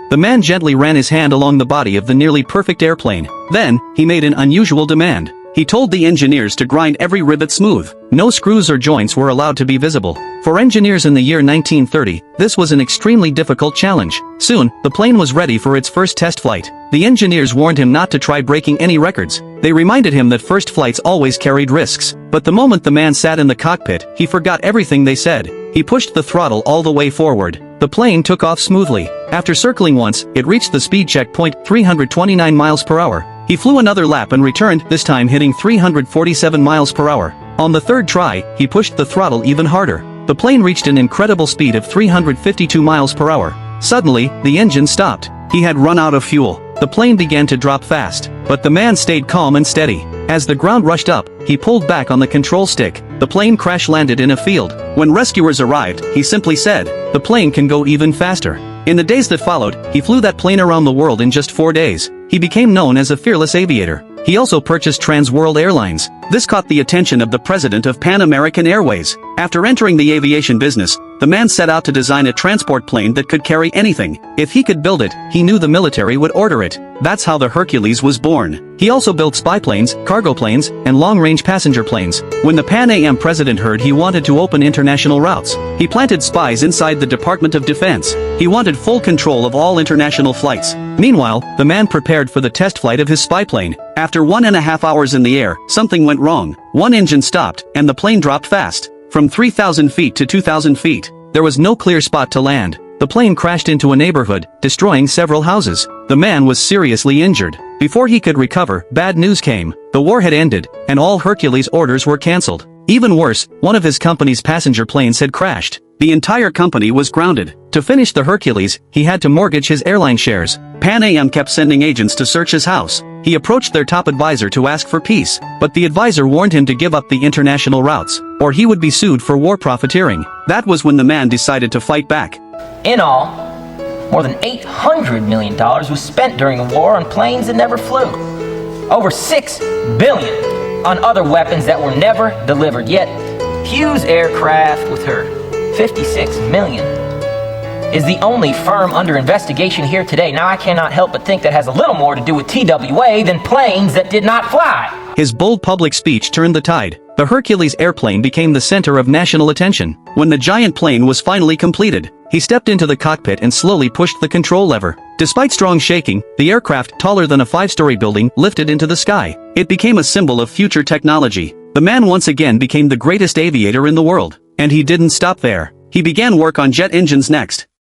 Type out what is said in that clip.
The man gently ran his hand along the body of the nearly perfect airplane. Then, he made an unusual demand. He told the engineers to grind every rivet smooth. No screws or joints were allowed to be visible. For engineers in the year 1930, this was an extremely difficult challenge. Soon, the plane was ready for its first test flight. The engineers warned him not to try breaking any records. They reminded him that first flights always carried risks. But the moment the man sat in the cockpit, he forgot everything they said. He pushed the throttle all the way forward. The plane took off smoothly. After circling once, it reached the speed checkpoint, 329 miles per hour. He flew another lap and returned, this time hitting 347 miles per hour. On the third try, he pushed the throttle even harder. The plane reached an incredible speed of 352 miles per hour. Suddenly, the engine stopped. He had run out of fuel. The plane began to drop fast, but the man stayed calm and steady. As the ground rushed up, he pulled back on the control stick. The plane crash-landed in a field. When rescuers arrived, he simply said, "The plane can go even faster." In the days that followed, he flew that plane around the world in just 4 days. He became known as a fearless aviator. He also purchased Trans World Airlines. This caught the attention of the president of Pan American Airways. After entering the aviation business, the man set out to design a transport plane that could carry anything. If he could build it, he knew the military would order it. That's how the Hercules was born. He also built spy planes, cargo planes, and long-range passenger planes. When the Pan Am president heard he wanted to open international routes, he planted spies inside the Department of Defense. He wanted full control of all international flights. Meanwhile, the man prepared for the test flight of his spy plane. After 1.5 hours in the air, something went wrong. One engine stopped, and the plane dropped fast. From 3,000 feet to 2,000 feet. There was no clear spot to land. The plane crashed into a neighborhood, destroying several houses. The man was seriously injured. Before he could recover, bad news came. The war had ended, and all Hercules orders were cancelled. Even worse, one of his company's passenger planes had crashed. The entire company was grounded. To finish the Hercules, he had to mortgage his airline shares. Pan Am kept sending agents to search his house. He approached their top advisor to ask for peace, but the advisor warned him to give up the international routes, or he would be sued for war profiteering. That was when the man decided to fight back. In all, more than $800 million was spent during the war on planes that never flew. Over $6 billion on other weapons that were never delivered. Yet, Hughes Aircraft, with her $56 million, is the only firm under investigation here today. Now, I cannot help but think that has a little more to do with TWA than planes that did not fly. His bold public speech turned the tide. The Hercules airplane became the center of national attention. When the giant plane was finally completed, he stepped into the cockpit and slowly pushed the control lever. Despite strong shaking, the aircraft, taller than a 5-story building, lifted into the sky. It became a symbol of future technology. The man once again became the greatest aviator in the world. And he didn't stop there. He began work on jet engines next.